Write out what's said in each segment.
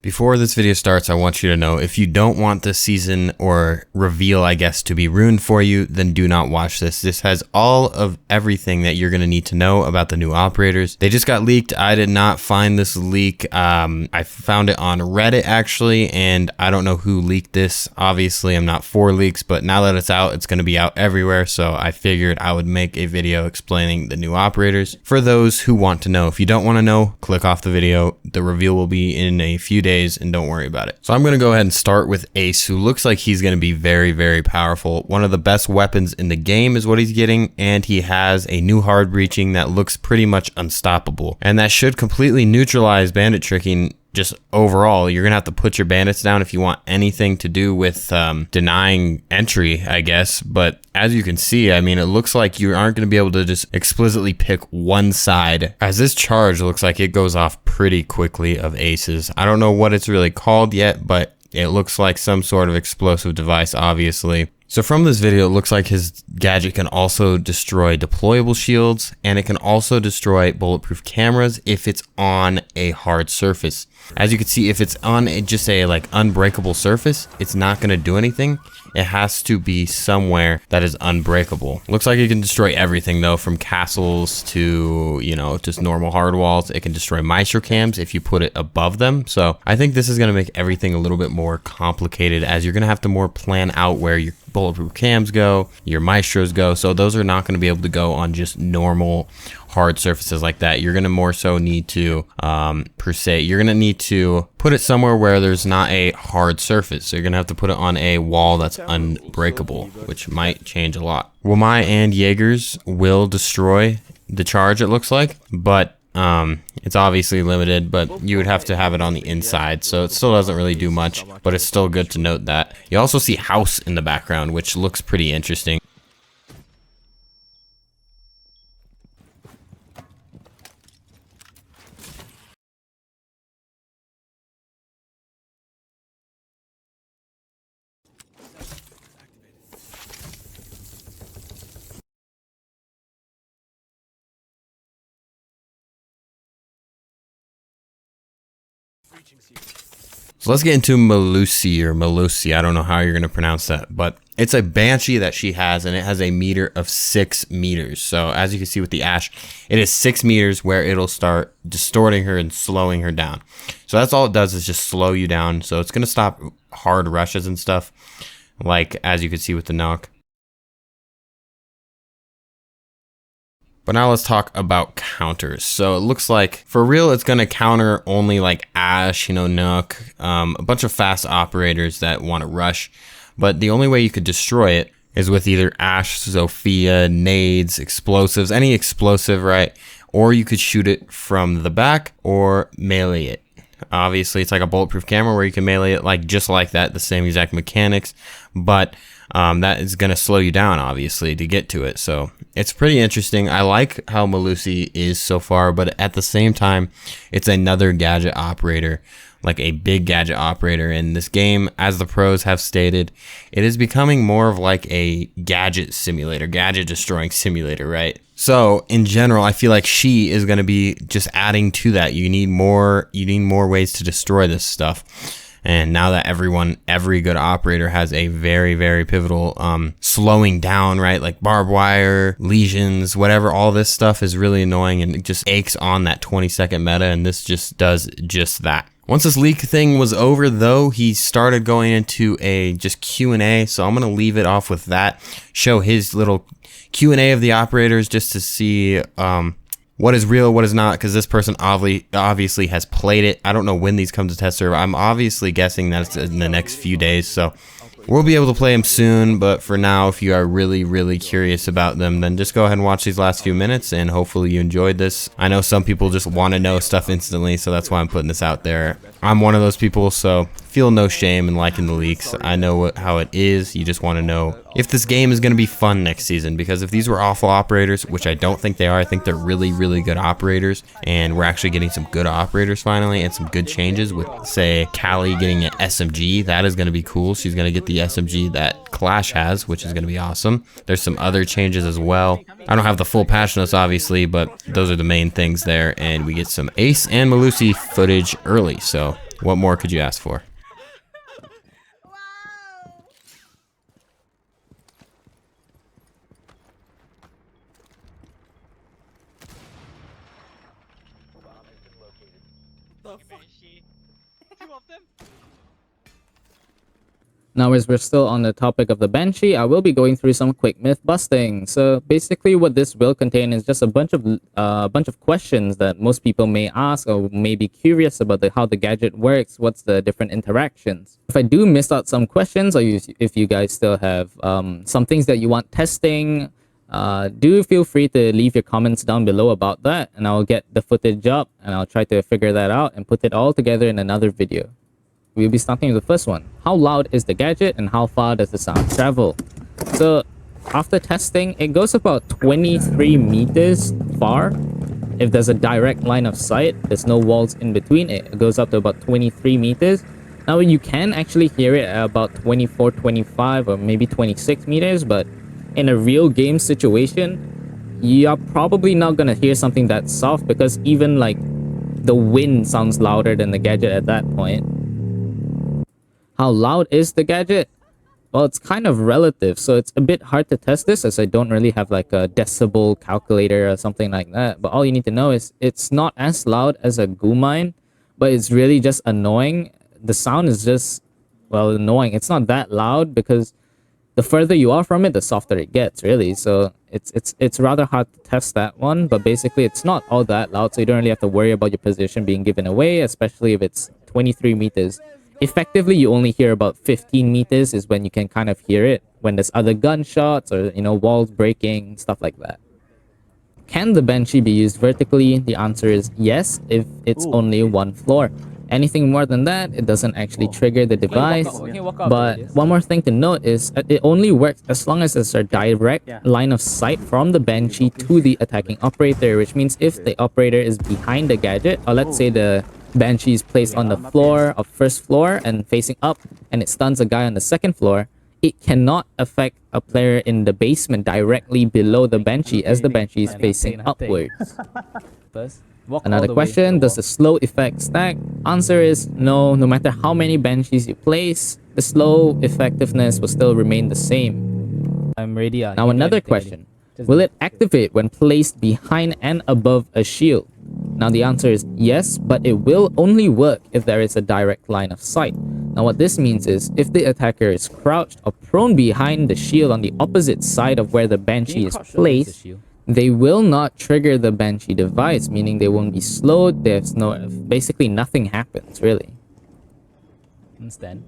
Before this video starts, I want you to know if you don't want this season or reveal, I guess, to be ruined for you, then do not watch this. This has all of everything that you're going to need to know about the new operators. They just got leaked. I did not find this leak. I found it on Reddit actually, and I don't know who leaked this. Obviously, I'm not for leaks, but now that it's out, it's going to be out everywhere. So I figured I would make a video explaining the new operators for those who want to know. If you don't want to know, click off the video. The reveal will be in a few days. And don't worry about it. So I'm going to go ahead and start with Ace, who looks like he's going to be very, very powerful. One of the best weapons in the game is what he's getting, and he has a new hard breaching that looks pretty much unstoppable. And that should completely neutralize bandit tricking. Just overall, you're gonna have to put your bandits down if you want anything to do with denying entry, I guess. But as you can see, I mean, it looks like you aren't gonna be able to just explicitly pick one side, as this charge looks like it goes off pretty quickly of Ace's. I don't know what it's really called yet, but it looks like some sort of explosive device, obviously. So from this video, it looks like his gadget can also destroy deployable shields, and it can also destroy bulletproof cameras if it's on a hard surface. As you can see, if it's on just a like unbreakable surface, it's not going to do anything. It has to be somewhere that is unbreakable. Looks like it can destroy everything though, from castles to, you know, just normal hard walls. It can destroy maestro cams if you put it above them. So I think this is going to make everything a little bit more complicated, as you're going to have to more plan out where your bulletproof cams go, your maestros go. So those are not going to be able to go on just normal hard surfaces like that. You're going to more so need to, you're going to need to put it somewhere where there's not a hard surface. So you're going to have to put it on a wall that's unbreakable, which might change a lot. Wamai and Jaegers will destroy the charge, it looks like, but it's obviously limited, but you would have to have it on the inside, so it still doesn't really do much, but it's still good to note that. You also see House in the background, which looks pretty interesting. So let's get into Melusi. I don't know how you're going to pronounce that, but it's a Banshee that she has, and it has a meter of 6 meters. So as you can see with the Ash, it is 6 meters where it'll start distorting her and slowing her down. So that's all it does, is just slow you down. So it's going to stop hard rushes and stuff, like as you can see with the knock. But now let's talk about counters. So it looks like for real, it's going to counter only like Ash, you know, Nook, a bunch of fast operators that want to rush. But the only way you could destroy it is with either Ash, Sophia, nades, explosives, any explosive, right? Or you could shoot it from the back or melee it. Obviously, it's like a bulletproof camera where you can melee it like just like that, the same exact mechanics, but that is going to slow you down, obviously, to get to it. So it's pretty interesting. I like how Melusi is so far, but at the same time, it's another gadget operator, like a big gadget operator in this game. As the pros have stated, it is becoming more of like a gadget simulator, gadget destroying simulator, right? So in general, I feel like she is going to be just adding to that. You need more ways to destroy this stuff. And now that every good operator has a very, very pivotal slowing down, right? Like barbed wire, lesions, whatever, all this stuff is really annoying and it just aches on that 20-second meta, and this just does just that. Once this leak thing was over though, he started going into a just Q&A, so I'm going to leave it off with that, show his little Q&A of the operators just to see what is real, what is not, because this person obviously has played it. I don't know when these come to test server. I'm obviously guessing that it's in the next few days, so we'll be able to play them soon. But for now, if you are really, really curious about them, then just go ahead and watch these last few minutes, and hopefully you enjoyed this. I know some people just want to know stuff instantly, so that's why I'm putting this out there. I'm one of those people, so feel no shame in liking the leaks. I know how it is. You just want to know if this game is going to be fun next season, because if these were awful operators, which I don't think they are, I think they're really, really good operators, and we're actually getting some good operators finally, and some good changes with, say, Callie getting an SMG. That is going to be cool. She's going to get the SMG that Clash has, which is going to be awesome. There's some other changes as well. I don't have the full patch notes, obviously, but those are the main things there, and we get some Ace and Melusi footage early, so What more could you ask for? Banshee. Two of them. Now, as we're still on the topic of the Banshee, I will be going through some quick myth busting. So basically what this will contain is just a bunch of questions that most people may ask or may be curious about how the gadget works, what's the different interactions. If I do miss out some questions, or if you guys still have some things that you want testing, do feel free to leave your comments down below about that, and I'll get the footage up and I'll try to figure that out and put it all together in another video. We'll be starting with the first one. How loud is the gadget and how far does the sound travel? So after testing, it goes about 23 meters far. If there's a direct line of sight, there's no walls in between, it goes up to about 23 meters. Now you can actually hear it at about 24, 25 or maybe 26 meters, but in a real game situation, you're probably not gonna hear something that soft because even like the wind sounds louder than the gadget at that point. How loud is the gadget? Well, it's kind of relative, so it's a bit hard to test this as I don't really have like a decibel calculator or something like that. But all you need to know is it's not as loud as a goo mine, but it's really just annoying. The sound is just, well, annoying. It's not that loud because the further you are from it, the softer it gets, really. So it's rather hard to test that one, but basically it's not all that loud, so you don't really have to worry about your position being given away, especially if it's 23 meters. Effectively, you only hear about 15 meters is when you can kind of hear it, when there's other gunshots or, you know, walls breaking, stuff like that. Can the Banshee be used vertically? The answer is yes, if it's only one floor. Anything more than that, it doesn't actually trigger the device. But one more thing to note is it only works as long as there's a direct line of sight from the Banshee to the attacking operator, which means if the operator is behind the gadget, or let's say the Banshee is placed on the floor of first floor and facing up, and it stuns a guy on the second floor, it cannot affect a player in the basement directly below the Banshee as the Banshee is facing upwards. Another question, does the slow effect stack? Answer is no. No matter how many Banshees you place, the slow effectiveness will still remain the same. I'm ready. Now another question, will it activate when placed behind and above a shield? Now the answer is yes, but it will only work if there is a direct line of sight. Now what this means is if the attacker is crouched or prone behind the shield on the opposite side of where the Banshee is placed, they will not trigger the Banshee device, meaning they won't be slowed. There's basically nothing happens, really. Understand.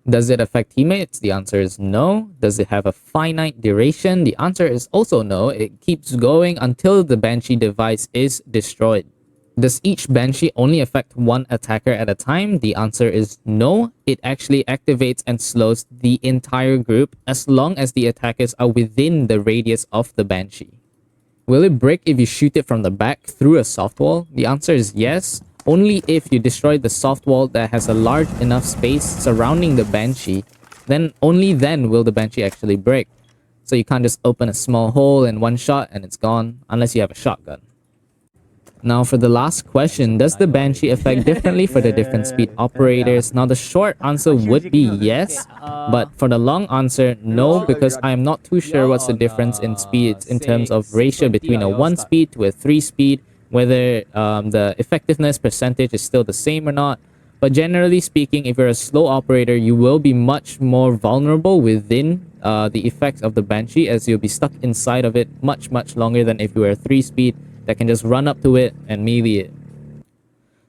Does it affect teammates? The answer is no. Does it have a finite duration? The answer is also no. It keeps going until the Banshee device is destroyed. Does each Banshee only affect one attacker at a time? The answer is no. It actually activates and slows the entire group as long as the attackers are within the radius of the Banshee. Will it break if you shoot it from the back through a soft wall? The answer is yes. Only if you destroy the soft wall that has a large enough space surrounding the Banshee, then only then will the Banshee actually break. So you can't just open a small hole in one shot and it's gone, unless you have a shotgun. Now for the last question, does the Banshee affect differently for the different speed operators? Now the short answer would be yes, but for the long answer, no, because I am not too sure what's the difference in speeds in terms of ratio between a 1 speed to a 3 speed, whether the effectiveness percentage is still the same or not. But generally speaking, if you're a slow operator, you will be much more vulnerable within the effects of the Banshee, as you'll be stuck inside of it much longer than if you were a 3 speed that can just run up to it and melee it.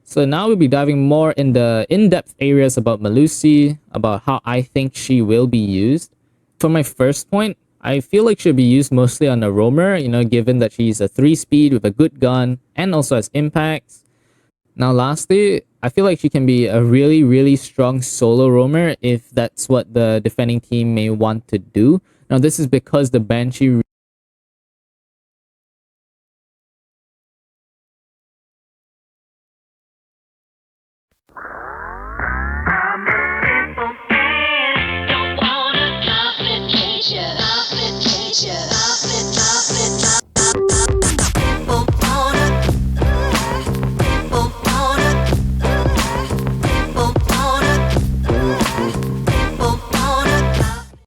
So now we'll be diving more in the in-depth areas about Melusi, about how I think she will be used. For my first point, I feel like she'll be used mostly on a roamer, you know, given that she's a 3 speed with a good gun and also has impacts. Now lastly, I feel like she can be a really strong solo roamer if that's what the defending team may want to do. Now this is because the Banshee